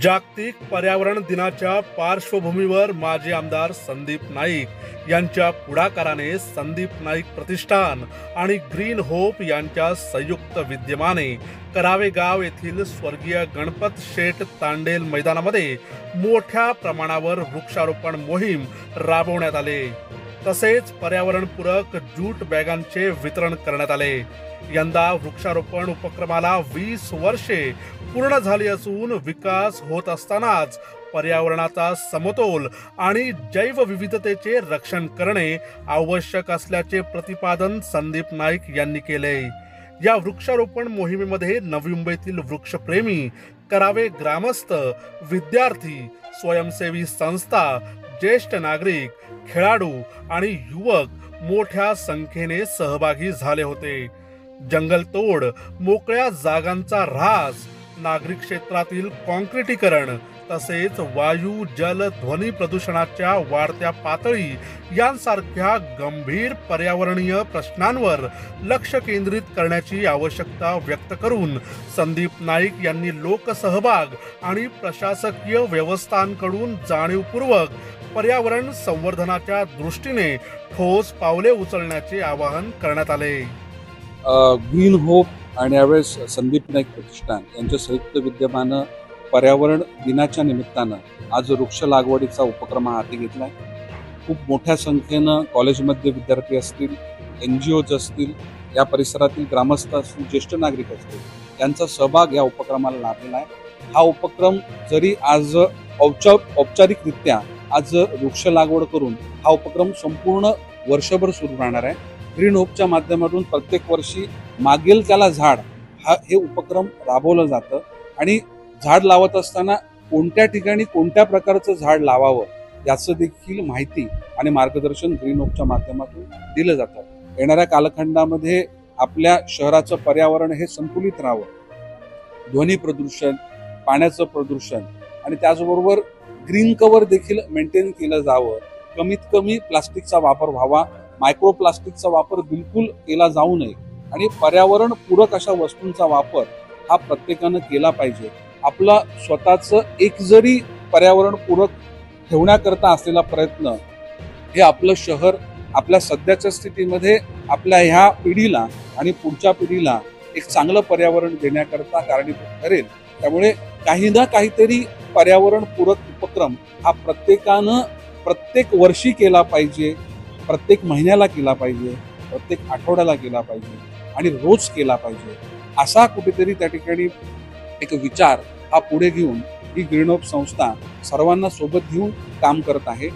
जागतिक पर्यावरण दिनाच्या पार्श्वभूमीवर माजी आमदार संदीप नाईक यांच्या पुढाकाराने संदीप नाईक प्रतिष्ठान आणि ग्रीन होप यांच्या संयुक्त विद्यमाने करावेगाव येथील स्वर्गीय गणपत शेठ तांडेल मैदानामध्ये मोठ्या प्रमाणावर वृक्षारोपण मोहीम राबवण्यात आले। तसेच पर्यावरणपूरक जूट बॅगांचे वितरण करण्यात आले। यंदा वृक्षारोपण उपक्रमाला 20 वर्षे पूर्ण झाली असून विकास होत असतानाच पर्यावरणाचा समतोल आणि जैवविविधतेचे रक्षण करणे आवश्यक असल्याचे प्रतिपादन संदीप नाईक यांनी केले। या वृक्षारोपण मोहिमेमध्ये नवी मुंबईतील वृक्षप्रेमी, करावे ग्रामस्थ, विद्यार्थी, स्वयंसेवी संस्था, ज्येष्ठ नागरिक, खेळाडू आणि युवक मोठ्या संख्येने सहभागी झाले होते। जंगलतोड, मोकळ्या जागांचा ऱ्हास, नागरी क्षेत्रातील काँक्रिटीकरण तसेच वायू, जल, ध्वनी प्रदूषणाच्या वाढत्या पातळी यांसारख्या गंभीर पर्यावरणीय प्रश्नांवर लक्ष केंद्रित करण्याची आवश्यकता व्यक्त करून संदीप नाईक यांनी लोकसहभाग आणि प्रशासकीय व्यवस्थांकडून जाणीवपूर्वक पर्यावरण संवर्धनाच्या दृष्टीने ठोस पावले उचलण्याचे आवाहन करण्यात आले। ग्रीन होप आणि यावेळेस संदीप नाईक प्रतिष्ठान यांच्या संयुक्त विद्यमानं पर्यावरण दिनाच्या निमित्तानं आज वृक्ष लागवडीचा उपक्रम हाती घेतलाय। खूप मोठ्या संख्येनं कॉलेजमध्ये विद्यार्थी असतील, NGOज असतील, या परिसरातील ग्रामस्थ असतील, ज्येष्ठ नागरिक असतील, यांचा सहभाग या उपक्रमाला लाभलेला आहे। हा उपक्रम जरी आज औपचारिकरित्या आज वृक्ष लागवड करून हा उपक्रम संपूर्ण वर्षभर सुरू राहणार आहे। ग्रीन होपच्या माध्यमातून प्रत्येक वर्षी मागेल त्याला झाड हे उपक्रम राबवलं जातं आणि झाड लावत असताना कोणत्या ठिकाणी कोणत्या प्रकारचं झाड लावावं याचं देखील माहिती आणि मार्गदर्शन ग्रीन होपच्या माध्यमातून दिलं जातं। येणाऱ्या कालखंडामध्ये आपल्या शहराचं पर्यावरण हे संतुलित राहावं, ध्वनी प्रदूषण, पाण्याचं प्रदूषण आणि त्याचबरोबर ग्रीन कव्हर देखील मेंटेन केलं जावं, कमीत कमी प्लास्टिकचा वापर व्हावा, मायक्रो प्लास्टिकचा वापर बिलकुल केला जाऊ नये आणि पर्यावरण पूरक अशा वस्तूंचा वापर हा प्रत्येकानं केला पाहिजे। आपला स्वतःचं एक जरी पर्यावरण पूरक ठेवण्याकरता असलेला प्रयत्न हे आपलं शहर आपल्या सध्याच्या स्थितीमध्ये आपल्या ह्या पिढीला आणि पुढच्या पिढीला एक चांगलं पर्यावरण देण्याकरता कारणीभूत ठरेल। त्यामुळे काही ना काहीतरी पर्यावरण पूरक उपक्रम हा प्रत्येकानं प्रत्येक वर्षी केला पाहिजे, प्रत्येक महिन्याला केला पाहिजे, प्रत्येक आठवड्याला केला पाहिजे आणि रोज केला पाहिजे। असा कुठेतरी त्या ठिकाणी एक विचार हा पुढे घेऊन ही ग्रीन होप संस्था सर्वांना सोबत घेऊन काम करत आहे।